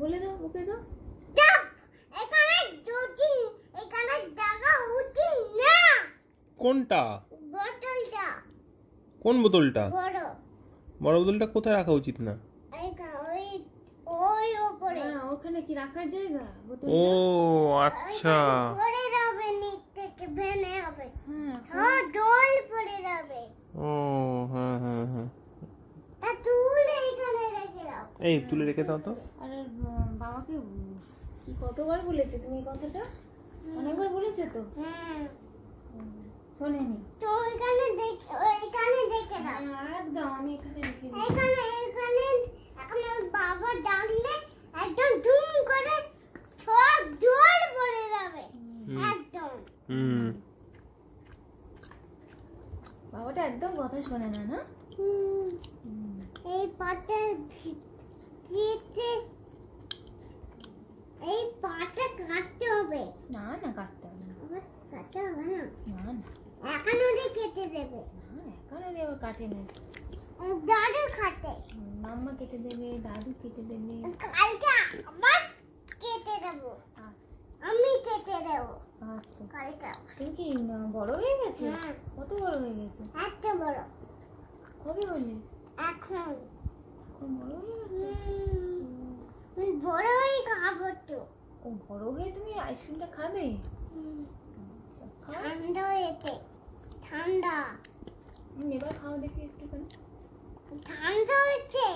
বলে দাও, ওকে দাও। এখানে দুটি, এখানে জায়গা উচিত না। কোনটা? বোতলটা। কোন বোতলটা? বড় বড় বোতলটা কোথায় রাখা উচিত না? ওই ওই উপরে। ওখানে কি রাখার জায়গা? ও আচ্ছা, পড়ে যাবে, নিচ থেকে ভেঙে যাবে। হ্যাঁ, জল পড়ে যাবে। ও হ্যাঁ হ্যাঁ হ্যাঁ, তা তুলে এখানে রেখে দাও। এই তুলে রেখে দাও তো। আর বাবাকে কি কতবার বলেছে তুমি এই কথাটা? অনেকবার বলেছে তো। হ্যাঁ, শোনেনি তো এখানে দেখে দাও। একদম, আমি এখানে রেখে দিই। এখানে এখন বাবা ডাকলে একদম ধুম করে সব জল পড়ে যাবে একদম। বাবাটা একদম কথা শোনে না, না? এই পাটা ভিতরে, এই পাটা কাটতে হবে। না না, কাটতে হবে না। কাটতে হবে না, না না, এখন ওদের কেটে দেবে। এখন ওদের আবার কাটে না। দাদু খাটে, মাম্মা কেটে দেবে, দাদু কেটে দেবে। কালকে আবার কেটে দেবো, আমি কেটে দেবো আচ্ছা, কালকে। তুমি কি বড় হয়ে গেছে? হ্যাঁ। কত বড় হয়ে গেছে? এত বড়। কবে হলে? এখন এখন বড় হয়ে গেছে? বড় হয়ে খাবো তো। ও, বড় হয়ে তুমি আইসক্রিমটা খাবে? আচ্ছা, খাও। ঠান্ডা হয়েছে, ঠান্ডা এবার খাও দেখি একটুখানি। ঠান্ডা হয়েছে,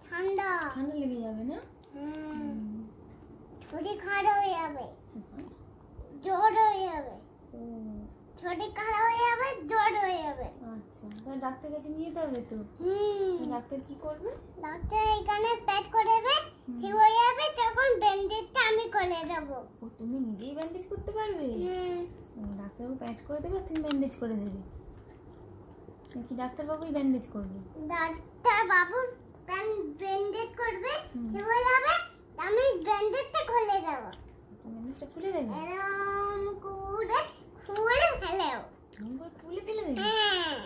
ঠান্ডা। ঠান্ডা লেগে যাবে না? শরীর খারাপ হয়ে যাবে, জ্বর হয়ে যাবে। ও শরীর খারাপ হয়ে যাবে, জ্বর হয়ে যাবে। আচ্ছা, তাহলে ডাক্তার কাছে নিয়ে যেতে হবে তো। ডাক্তার কি করবে? ডাক্তার এখানে প্যাক করে দেবে, ঠিক হয়ে যাবে, তখন ব্যান্ডেজটা আমি করে দেবো। ও, তুমি নিজেই ব্যান্ডেজ করতে পারবে? ডাক্তারবাবু প্যাচ করে দেবে, তুমি ব্যান্ডেজ করে দেবে নাকি ডাক্তারবাবুই ব্যান্ডেজ করবে? ডাক্তার বাবু ব্যান্ডেজ করবে, ঠিক হয়ে যাবে, আমি ব্যান্ডেজটা খুলে দেবো। ব্যান্ডেজটা খুলে দেবে? এরকম করে খুলে ফেলেও। খুলে ফেলে দেবে? হ্যাঁ।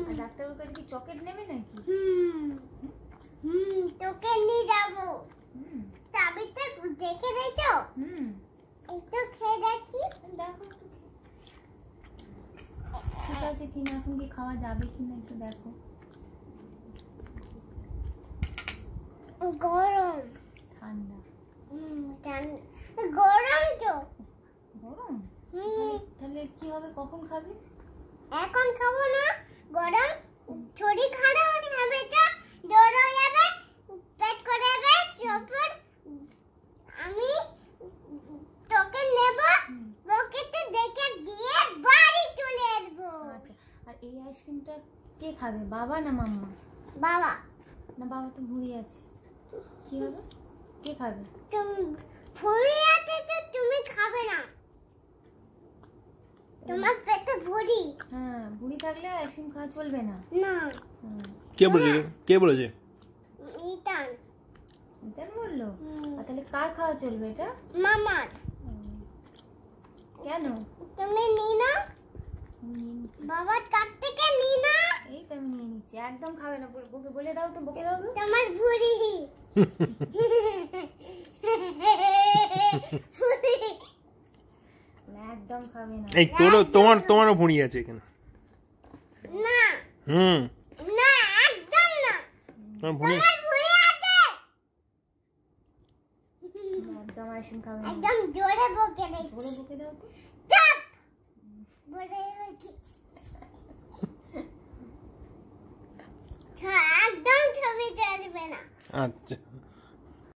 আর ডাক্তারবাবুর কাছে কি চকেট নেবে নাকি? তোকে নিয়ে যাবো। চাবিটা দেখে দেখো। একটু খেয়ে দেখি। দেখো ঠিক আছে কিনা, এখন কি খাওয়া যাবে কিনা একটু দেখো। গরম, ঠান্ডা? গরম তো। গরম? তাহলে কি হবে, কখন খাবে? এখন খাবো না, গরম। শরীর খারাপ হয়ে যাবে, জ্বর হয়ে যাবে, পেট করে যাবে, তারপর আমি তোকে নেব, পকেটে দেখে দিয়ে বাড়ি চলে আসবো। আচ্ছা, আর এই আইসক্রিমটা কে খাবে, বাবা না মাম্মা? বাবা। না, বাবা তো ভুঁড়ি আছে, কি হবে, কে খাবে? ভুঁড়ি আছে তো তুমি খাবে না, তোমার পেটে ভুঁড়ি। হ্যাঁ, ভুঁড়ি থাকলে আইসক্রিম খাওয়া চলবে না। না। কে বলেছে? কে বলেছে? ইতান। ইতান বললো? আর তাহলে কার খাওয়া চলবে এটা? মামার। কেন? তুমি নি না, বাবার কাছ থেকে নি না। এই তো আমি নিয়ে নিচ্ছি, একদম খাবে না, বলে দাও তো, বকে দাও তো। তোমার ভুঁড়ি। একদম খাবে না। এই তোমারও ভুঁড়ি আছে এখানে। না। না, একদম না। তোমার ভুঁড়ি আছে। একদম আইসক্রিম খাবে না। একদম জোরে বকে দিচ্ছি। জোরে বকে দাও তো। চুপ বলে কি? একদম ছবি চলবে না। আচ্ছা।